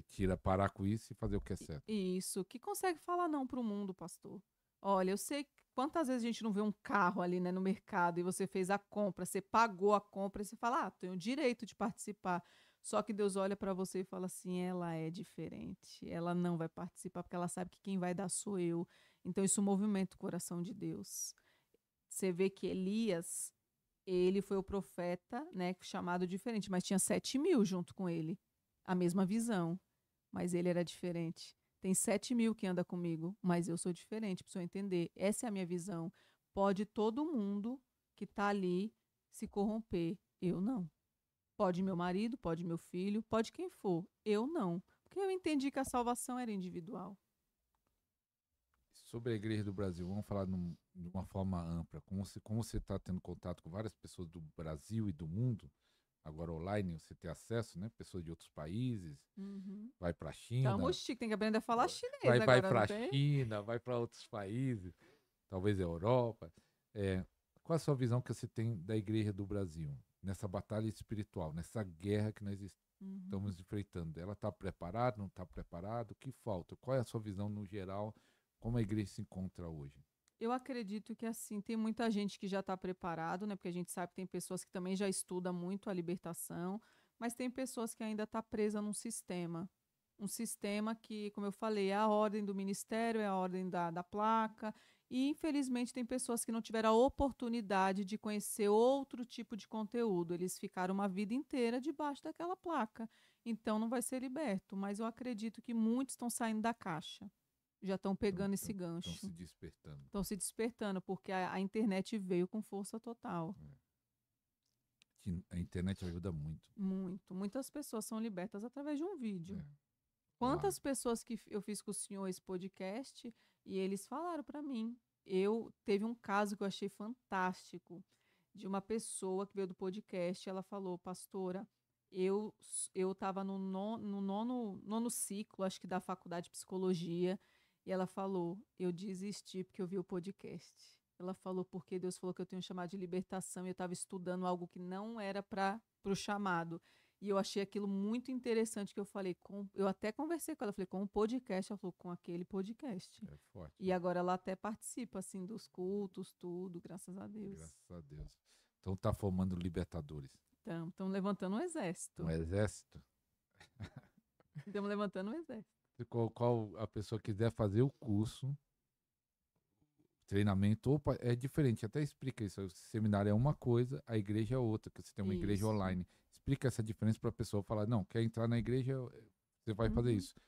tira parar com isso e fazer o que é certo. isso, que consegue falar não para o mundo, pastor. Olha, eu sei quantas vezes a gente não vê um carro ali, né, no mercado e você fez a compra, você pagou a compra e você fala, tenho o direito de participar. Só que Deus olha para você e fala assim, ela é diferente, ela não vai participar porque ela sabe que quem vai dar sou eu. Então isso movimenta o coração de Deus. Você vê que Elias, ele foi o profeta, né, chamado diferente, mas tinha 7.000 junto com ele, a mesma visão, mas ele era diferente. Tem 7.000 que anda comigo, mas eu sou diferente, precisa entender. Essa é a minha visão. Pode todo mundo que está ali se corromper, eu não. Pode meu marido, pode meu filho, pode quem for, eu não. Porque eu entendi que a salvação era individual. Sobre a Igreja do Brasil, vamos falar de uma forma ampla. Como você está tendo contato com várias pessoas do Brasil e do mundo, agora online você tem acesso, né? Pessoas de outros países, Uhum. vai para a Tamo China, chique, tem que aprender a falar chinês vai agora, para não a tem? China, vai para outros países, talvez a Europa. É, qual a sua visão que você tem da Igreja do Brasil nessa batalha espiritual, nessa guerra que nós Uhum. estamos enfrentando? Ela está preparada? Não está preparada? O que falta? Qual é a sua visão no geral? Como a igreja se encontra hoje? Eu acredito que assim, tem muita gente que já está preparado, né? Porque a gente sabe que tem pessoas que também já estudam muito a libertação, mas tem pessoas que ainda estão presas num sistema. Um sistema que, como eu falei, é a ordem do ministério, é a ordem da placa, e infelizmente tem pessoas que não tiveram a oportunidade de conhecer outro tipo de conteúdo. Eles ficaram uma vida inteira debaixo daquela placa. Então não vai ser liberto. Mas eu acredito que muitos estão saindo da caixa, já estão pegando esse Estão se gancho. despertando. Estão se despertando, porque a internet veio com força total. A internet ajuda muito. Muito. Muitas pessoas são libertas através de um vídeo. É, claro. Quantas pessoas que eu fiz com o senhor esse podcast e eles falaram para mim. Eu teve um caso que eu achei fantástico de uma pessoa que veio do podcast. Ela falou, pastora, eu estava no nono ciclo, acho que da faculdade de psicologia, e ela falou, eu desisti porque eu vi o podcast. Ela falou porque Deus falou que eu tenho um chamado de libertação e eu estava estudando algo que não era para o chamado. E eu achei aquilo muito interessante que eu falei, eu até conversei com ela, falei, com o podcast, ela falou, com aquele podcast. É forte. E agora ela até participa, assim, dos cultos, tudo, graças a Deus. Graças a Deus. Então tá formando libertadores. Estão levantando um exército. Um exército. Estamos levantando um exército. Qual a pessoa quiser fazer o curso, treinamento, opa, é diferente. Até explica isso. O seminário é uma coisa, a igreja é outra, que você tem uma igreja Isso. online. Explica essa diferença para a pessoa falar, não, quer entrar na igreja, você vai fazer isso.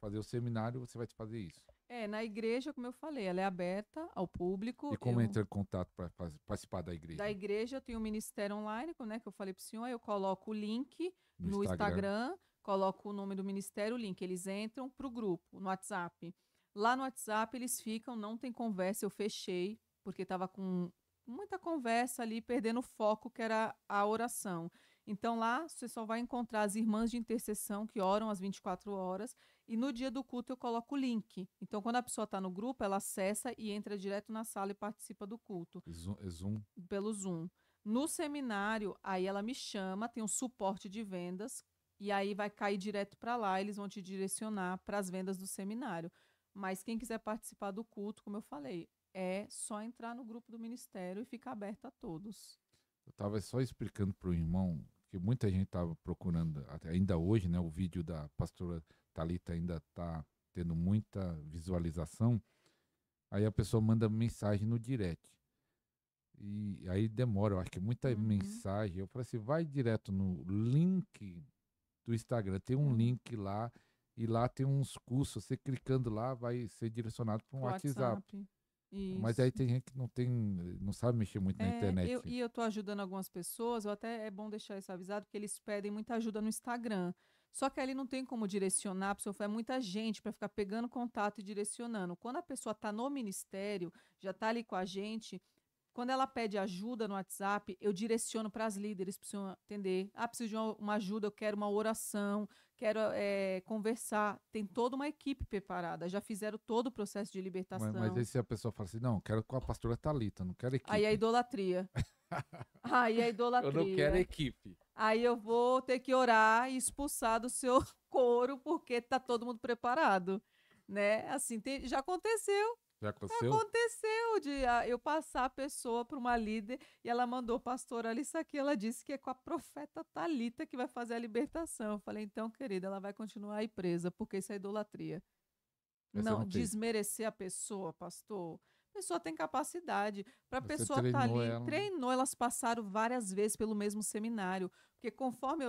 Fazer o seminário, você vai fazer isso. Na igreja, como eu falei, ela é aberta ao público. E como entra em contato para participar da igreja? Da igreja eu tenho o ministério online, né, que eu falei para o senhor, eu coloco o link No no Instagram. Instagram, coloco o nome do ministério, o link, eles entram para o grupo, no WhatsApp. Lá no WhatsApp eles ficam, não tem conversa, eu fechei, porque estava com muita conversa ali, perdendo o foco, que era a oração. Então lá você só vai encontrar as irmãs de intercessão que oram às 24 horas, e no dia do culto eu coloco o link. Então quando a pessoa está no grupo, ela acessa e entra direto na sala e participa do culto. Zoom. Pelo Zoom. No seminário, aí ela me chama, tem um suporte de vendas, e aí vai cair direto para lá, eles vão te direcionar para as vendas do seminário. Mas quem quiser participar do culto, como eu falei, é só entrar no grupo do ministério e ficar aberto a todos. Eu estava só explicando para o irmão que muita gente estava procurando, ainda hoje, né? O vídeo da pastora Thalita ainda está tendo muita visualização. Aí a pessoa manda mensagem no direct. E aí demora, eu acho que muita mensagem. Eu falei assim, vai direto no link do Instagram, tem um link lá, e lá tem uns cursos. Você clicando lá, vai ser direcionado para um WhatsApp. Mas aí Isso. tem gente que não sabe mexer muito na internet. E eu tô ajudando algumas pessoas, ou até é bom deixar isso avisado, porque eles pedem muita ajuda no Instagram. Só que ali não tem como direcionar, a pessoa é muita gente para ficar pegando contato e direcionando. Quando a pessoa está no ministério, já está ali com a gente, quando ela pede ajuda no WhatsApp, eu direciono para as líderes, para você entender. Ah, preciso de uma ajuda, eu quero uma oração, quero conversar. Tem toda uma equipe preparada, já fizeram todo o processo de Mas aí libertação. se a pessoa fala assim, não, quero com a pastora Thalita, não quero Aí a equipe. idolatria. Aí a Eu não quero idolatria. equipe. Aí eu vou ter que orar e expulsar do seu coro, porque tá todo mundo preparado, né? Assim, já aconteceu. Já aconteceu? Aconteceu de eu passar a pessoa para uma líder e ela mandou, pastor, olha isso aqui. Ela disse que é com a profeta Talita que vai fazer a libertação. Eu falei, então, querida, ela vai continuar aí presa, porque isso é idolatria. Aí você Não, não fez. desmerecer a pessoa, pastor. A pessoa tem capacidade. Para a Você pessoa estar treinou ali, ela. treinou, elas passaram várias vezes pelo mesmo seminário. Porque conforme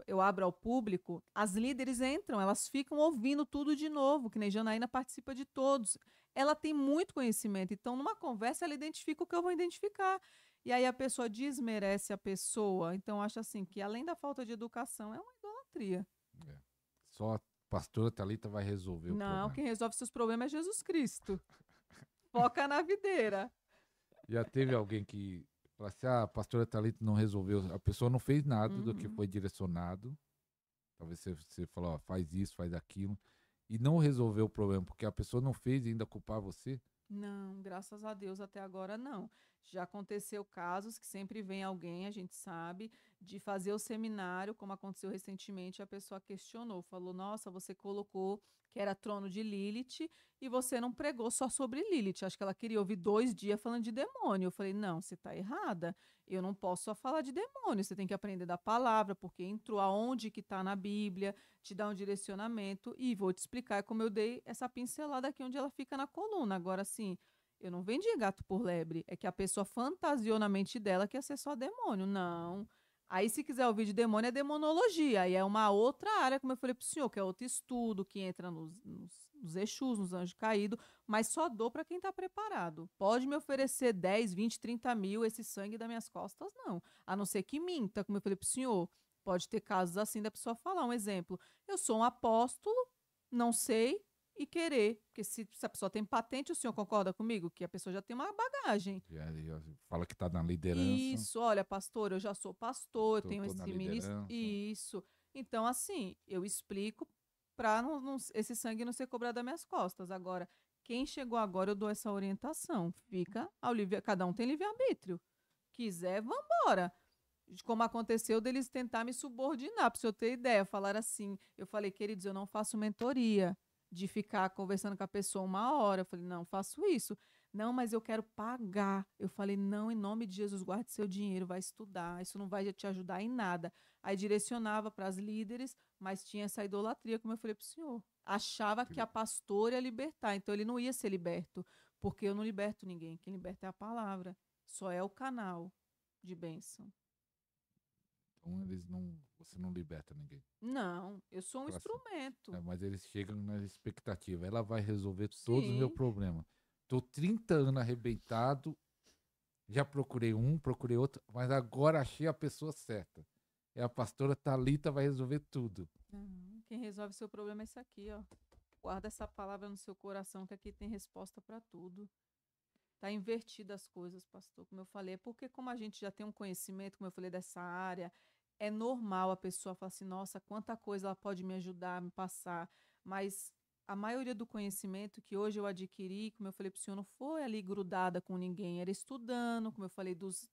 eu abro ao público, as líderes entram, elas ficam ouvindo tudo de novo, que nem Janaína participa de todos. Ela tem muito conhecimento, então numa conversa ela identifica o que eu vou identificar. E aí a pessoa desmerece a pessoa. Então acho assim que além da falta de educação, é uma idolatria. É. Só a pastora Thalita vai resolver o Não, problema. quem resolve seus problemas é Jesus Cristo. Foca na videira. Já teve alguém que fala assim, ah, a pastora Thalita não resolveu, a pessoa não fez nada do que Uhum. foi direcionado. Talvez você falou, ó, faz isso, faz aquilo, e não resolveu o problema, porque a pessoa não fez e ainda culpar você. Não, graças a Deus até agora não. Já aconteceu casos que sempre vem alguém, a gente sabe, de fazer o seminário, como aconteceu recentemente, a pessoa questionou, falou: Nossa, você colocou que era trono de Lilith e você não pregou só sobre Lilith. Acho que ela queria ouvir 2 dias falando de demônio. Eu falei: Não, você está errada. Eu não posso só falar de demônio. Você tem que aprender da palavra, porque entrou aonde que está na Bíblia, te dá um direcionamento e vou te explicar como eu dei essa pincelada aqui onde ela fica na coluna. Agora, sim, eu não vendi gato por lebre. É que a pessoa fantasiou na mente dela que ia ser só demônio. Não. Aí, se quiser ouvir de demônio, é demonologia. Aí é uma outra área, como eu falei para o senhor, que é outro estudo, que entra nos Exus, nos anjos caídos, mas só dou para quem está preparado. Pode me oferecer 10, 20, 30 mil, esse sangue das minhas costas, não. A não ser que minta, como eu falei para o senhor. Pode ter casos assim da pessoa falar. Um exemplo: eu sou um apóstolo, não sei, e querer. Porque se a pessoa tem patente, o senhor concorda comigo? Que a pessoa já tem uma bagagem. Já fala que está na liderança, Isso, olha, pastor, eu já sou pastor, eu tenho tô na esse ministério. liderança. Isso. Então, assim, eu explico para esse sangue não ser cobrado das minhas costas. Agora, quem chegou agora, eu dou essa orientação. Fica ao livre, cada um tem livre-arbítrio. Quiser, vambora. Como aconteceu deles tentar me subordinar, para o senhor ter ideia, falar assim, eu falei, queridos, eu não faço mentoria de ficar conversando com a pessoa 1 hora. Eu falei, não faço isso. Não, mas eu quero pagar. Eu falei, não, em nome de Jesus, guarde seu dinheiro, vai estudar, isso não vai te ajudar em nada. Aí direcionava para as líderes, mas tinha essa idolatria, como eu falei para o senhor. Achava que a pastora ia libertar, então ele não ia ser liberto, porque eu não liberto ninguém, quem liberta é a palavra, só é o canal de bênção. Então você não liberta ninguém. Não, eu sou um Fala assim, instrumento. mas eles chegam na expectativa, ela vai resolver todos os meus Sim, problemas. Tô 30 anos arrebentado, já procurei outro, mas agora achei a pessoa certa. É a pastora Thalita, vai resolver tudo. não, quem resolve seu problema é isso aqui, ó. Guarda essa palavra no seu coração, que aqui tem resposta para tudo. Tá invertida as coisas, pastor, como eu falei. É porque como a gente já tem um conhecimento, como eu falei, dessa área, é normal a pessoa falar assim, nossa, quanta coisa ela pode me ajudar, me passar. Mas a maioria do conhecimento que hoje eu adquiri, como eu falei para o senhor, não foi ali grudada com ninguém, era estudando, como eu falei, dos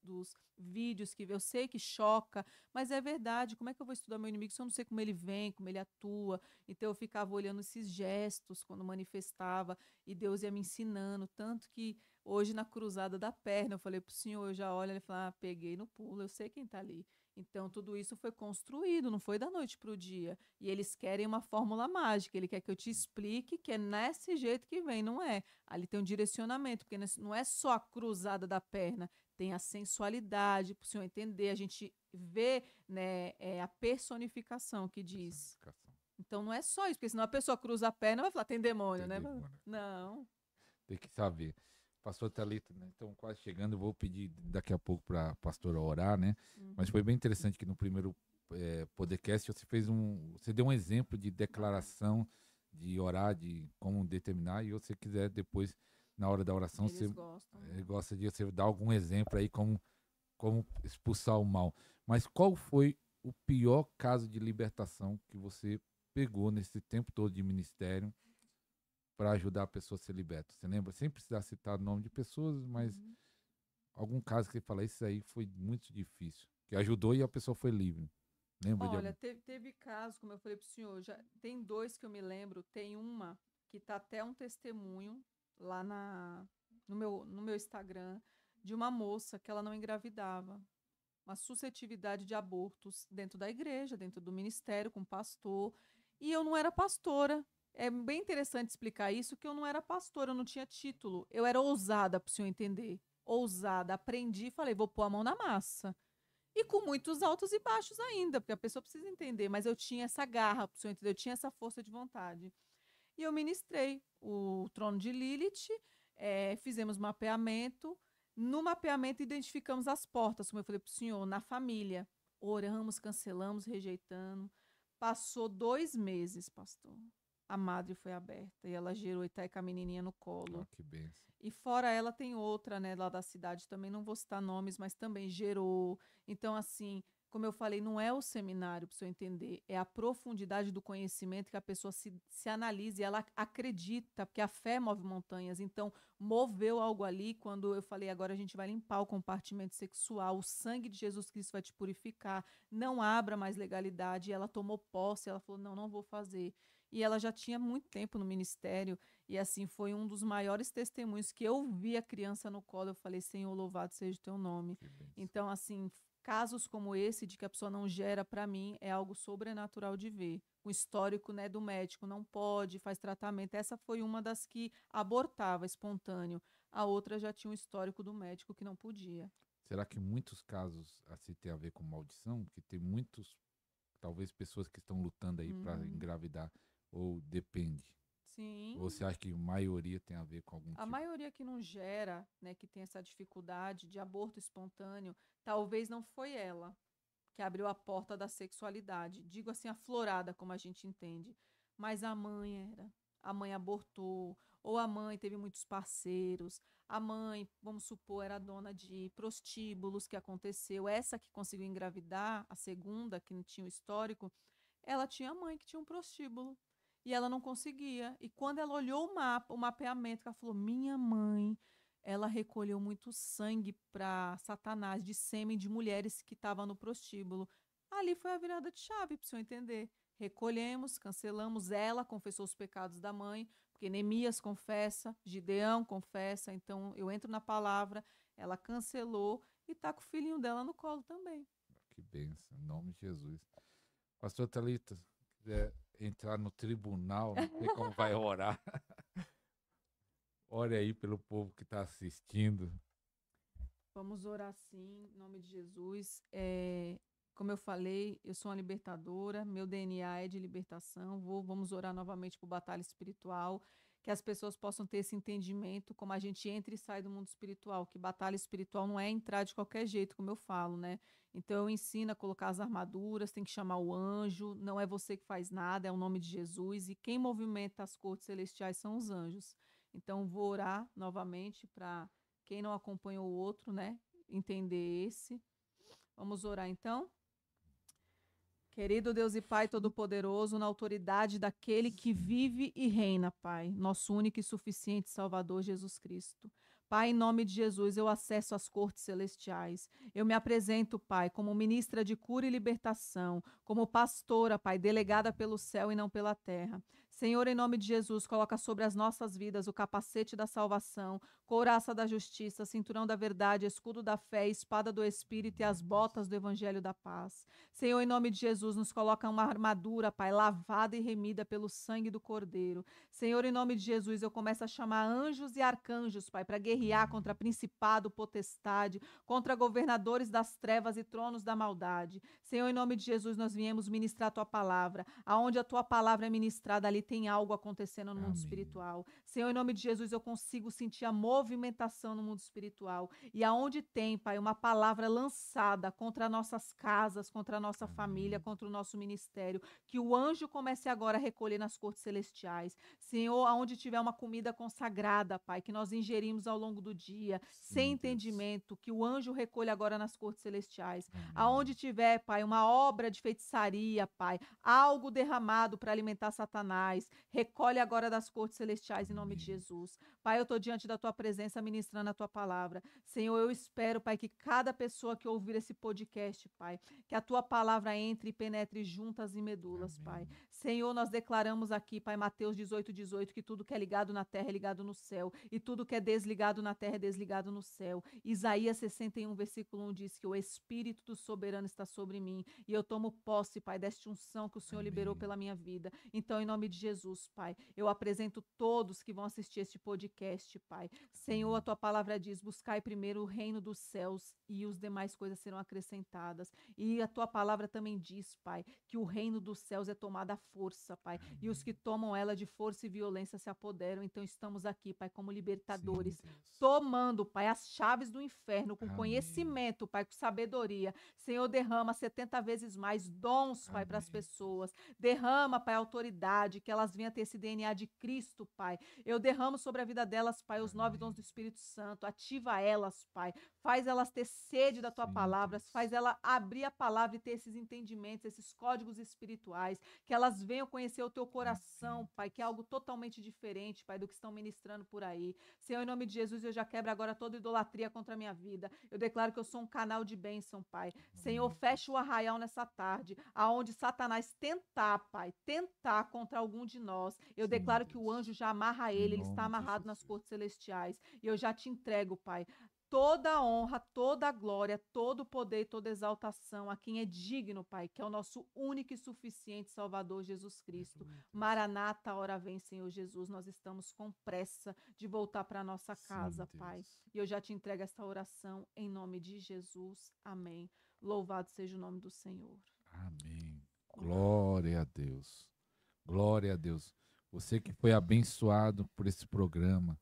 vídeos que eu sei que choca, mas é verdade. Como é que eu vou estudar meu inimigo se eu não sei como ele vem, como ele atua? Então eu ficava olhando esses gestos quando manifestava e Deus ia me ensinando, tanto que hoje, na cruzada da perna, eu falei pro senhor, eu já olho, ele fala, peguei no pulo, eu sei quem tá ali. Então, tudo isso foi construído, não foi da noite para o dia. E eles querem uma fórmula mágica, ele quer que eu te explique que é nesse jeito que vem, não é? Ali tem um direcionamento, porque não é só a cruzada da perna, tem a sensualidade, para o senhor entender, a gente vê, né, a personificação que diz. Personificação. Então, não é só isso, porque senão a pessoa cruza a perna e vai falar, tem demônio, Tem né? demônio. Não. Tem que saber. Pastor Thalita, né? Então, quase chegando, eu vou pedir daqui a pouco para a pastora orar, né? Uhum. Mas foi bem interessante que no primeiro podcast você deu um exemplo de declaração, de orar, de como determinar, e se você quiser depois, na hora da oração, Eles você gostam. gosta de você dar algum exemplo aí como expulsar o mal. Mas qual foi o pior caso de libertação que você pegou nesse tempo todo de ministério para ajudar a pessoa a ser liberta? Você lembra? Sem precisar citar o nome de pessoas, mas Uhum. algum caso que você fala, isso aí foi muito difícil, que ajudou e a pessoa foi livre. Lembra de algum? Olha, teve casos, como eu falei para o senhor, já tem dois que eu me lembro. Tem uma que está até um testemunho lá no meu Instagram, de uma moça que ela não engravidava. Uma suscetibilidade de abortos dentro da igreja, dentro do ministério, com o pastor. E eu não era pastora. É bem interessante explicar isso, que eu não era pastora, eu não tinha título. Eu era ousada, para o senhor entender. Ousada, aprendi e falei, vou pôr a mão na massa. E com muitos altos e baixos ainda, porque a pessoa precisa entender, mas eu tinha essa garra, para o senhor entender, eu tinha essa força de vontade. E eu ministrei o trono de Lilith, fizemos mapeamento. No mapeamento, identificamos as portas, como eu falei para o senhor, na família. Oramos, cancelamos, rejeitando. Passou 2 meses, pastor. A madre foi aberta e ela gerou e tá aí com a menininha no colo. Que benção. E fora ela tem outra, né, lá da cidade também, não vou citar nomes, mas também gerou. Então, assim, como eu falei, não é o seminário, para o senhor entender, é a profundidade do conhecimento que a pessoa se analisa e ela acredita, porque a fé move montanhas. Então, moveu algo ali quando eu falei, agora a gente vai limpar o compartimento sexual, o sangue de Jesus Cristo vai te purificar, não abra mais legalidade. E ela tomou posse, ela falou, não, não vou fazer. E ela já tinha muito tempo no ministério, e assim, foi um dos maiores testemunhos que eu vi a criança no colo. Eu falei, Senhor, louvado seja o teu nome. Que benção. Então, assim, casos como esse, de que a pessoa não gera, para mim, é algo sobrenatural de ver. O histórico, né, do médico, não pode, faz tratamento. Essa foi uma das que abortava espontâneo. A outra já tinha um histórico do médico que não podia. Será que muitos casos assim tem a ver com maldição? Porque tem muitos, talvez, pessoas que estão lutando aí para engravidar, ou depende? Sim. Ou você acha que a maioria tem a ver com algum A tipo? maioria que não gera, né, que tem essa dificuldade de aborto espontâneo, talvez não foi ela que abriu a porta da sexualidade. Digo assim, aflorada, como a gente entende. Mas a mãe era. A mãe abortou, ou a mãe teve muitos parceiros. A mãe, vamos supor, era dona de prostíbulos, que aconteceu. Essa que conseguiu engravidar, a segunda, que não tinha o histórico, ela tinha a mãe que tinha um prostíbulo. E ela não conseguia. E quando ela olhou o mapa, o mapeamento, ela falou: minha mãe, ela recolheu muito sangue para Satanás, de sêmen de mulheres que estavam no prostíbulo. Ali foi a virada de chave, para o senhor entender. Recolhemos, cancelamos. Ela confessou os pecados da mãe, porque Neemias confessa, Gideão confessa. Então eu entro na palavra, ela cancelou e está com o filhinho dela no colo também. Que benção, em nome de Jesus. Pastor Thalita, se quiser entrar no tribunal, não sei como vai orar. Ore aí pelo povo que está assistindo. Vamos orar sim, em nome de Jesus. Como eu falei, eu sou uma libertadora, meu DNA é de libertação. Vamos orar novamente por batalha espiritual, que as pessoas possam ter esse entendimento, como a gente entra e sai do mundo espiritual, que batalha espiritual não é entrar de qualquer jeito, como eu falo, né? Então eu ensino a colocar as armaduras, tem que chamar o anjo, não é você que faz nada, é o nome de Jesus, e quem movimenta as cortes celestiais são os anjos. Então vou orar novamente para quem não acompanhou o outro, né, entender esse. Vamos orar então? Querido Deus e Pai Todo-Poderoso, na autoridade daquele que vive e reina, Pai, nosso único e suficiente Salvador Jesus Cristo. Pai, em nome de Jesus, eu acesso às cortes celestiais. Eu me apresento, Pai, como ministra de cura e libertação, como pastora, Pai, delegada pelo céu e não pela terra. Senhor, em nome de Jesus, coloca sobre as nossas vidas o capacete da salvação, couraça da justiça, cinturão da verdade, escudo da fé, espada do Espírito e as botas do evangelho da paz. Senhor, em nome de Jesus, nos coloca uma armadura, Pai, lavada e remida pelo sangue do Cordeiro. Senhor, em nome de Jesus, eu começo a chamar anjos e arcanjos, Pai, para guerrear contra principado, potestade, contra governadores das trevas e tronos da maldade. Senhor, em nome de Jesus, nós viemos ministrar a Tua palavra. Aonde a Tua palavra é ministrada, ali tem algo acontecendo no mundo Amém. espiritual. Senhor, em nome de Jesus, eu consigo sentir a movimentação no mundo espiritual. E aonde tem, Pai, uma palavra lançada contra nossas casas, contra a nossa família, Amém. contra o nosso ministério, que o anjo comece agora a recolher nas cortes celestiais. Senhor, aonde tiver uma comida consagrada, Pai, que nós ingerimos ao longo do dia, sem Sim, Deus. entendimento, que o anjo recolha agora nas cortes celestiais. Amém. Aonde tiver, Pai, uma obra de feitiçaria, Pai, algo derramado para alimentar Satanás, recolhe agora das cortes celestiais em nome de Amém. Jesus. Pai, eu estou diante da tua presença ministrando a tua palavra. Senhor, eu espero, Pai, que cada pessoa que ouvir esse podcast, Pai, que a tua palavra entre e penetre juntas e medulas, Pai. Amém. Senhor, nós declaramos aqui, Pai, Mateus 18:18, que tudo que é ligado na terra é ligado no céu, e tudo que é desligado na terra é desligado no céu. Isaías 61, versículo 1 diz que o Espírito do Soberano está sobre mim, e eu tomo posse, Pai, desta unção que o Senhor liberou Amém. pela minha vida. Então, em nome de Jesus, Pai, eu apresento todos que vão assistir este podcast, Pai. Senhor, a tua palavra diz: buscai primeiro o reino dos céus e os demais coisas serão acrescentadas. E a tua palavra também diz, Pai, que o reino dos céus é tomado à força, Pai, e os que tomam ela de força e violência se apoderam. Então, estamos aqui, Pai, como libertadores, Sim, Deus. tomando, Pai, as chaves do inferno com Amém. conhecimento, Pai, com sabedoria. Senhor, derrama 70 vezes mais dons, Pai, para as Amém. pessoas. Derrama, Pai, autoridade, que elas venham ter esse DNA de Cristo, Pai. Eu derramo sobre a vida delas, Pai, os 9 dons do Espírito Santo. Ativa elas, Pai. Faz elas ter sede da tua Sim, palavra. Deus. Faz ela abrir a palavra e ter esses entendimentos, esses códigos espirituais. Que elas venham conhecer o teu coração, Amém, Pai, que é algo totalmente diferente, Pai, do que estão ministrando por aí. Senhor, em nome de Jesus, eu já quebro agora toda idolatria contra a minha vida. Eu declaro que eu sou um canal de bênção, Pai. Senhor, Amém, fecha o arraial nessa tarde, aonde Satanás tentar, Pai, tentar contra algum de nós. Eu Sim, declaro que o Deus. anjo já amarra Em ele está nome de amarrado nas Jesus. cortes celestiais. E eu já te entrego, Pai, toda a honra, toda a glória, todo o poder e toda a exaltação a quem é digno, Pai, que é o nosso único e suficiente Salvador Jesus Cristo. Aleluia, Deus. Maranata, a hora vem, Senhor Jesus. Nós estamos com pressa de voltar para nossa casa, Sim, Pai. Deus. E eu já te entrego esta oração em nome de Jesus. Amém. Louvado seja o nome do Senhor. Amém. Glória a Deus. Glória a Deus. Você que foi abençoado por esse programa,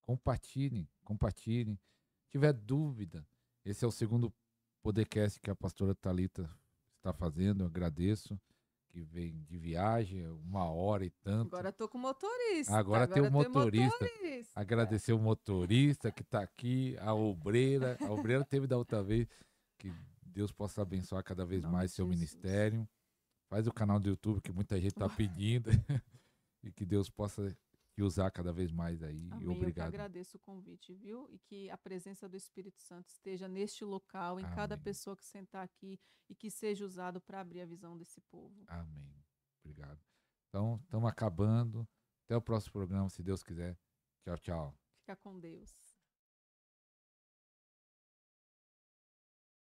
compartilhem, compartilhem. Se tiver dúvida, esse é o segundo podcast que a pastora Thalita está fazendo. Eu agradeço, que vem de viagem, 1 hora e tanto. Agora tô com motorista. Agora tem o tem motorista. Agradecer o motorista que está aqui, a obreira. A obreira teve da outra vez. Que Deus possa abençoar cada vez Em nome mais de seu Jesus. ministério. Faz o canal do YouTube, que muita gente está pedindo. E que Deus possa te usar cada vez mais aí. Amém. E Eu que obrigado. agradeço o convite, viu? E que a presença do Espírito Santo esteja neste local, em cada Amém. pessoa que sentar aqui e que seja usado para abrir a visão desse povo. Amém. Obrigado. Então, estamos acabando. Até o próximo programa, se Deus quiser. Tchau, tchau. Fica com Deus.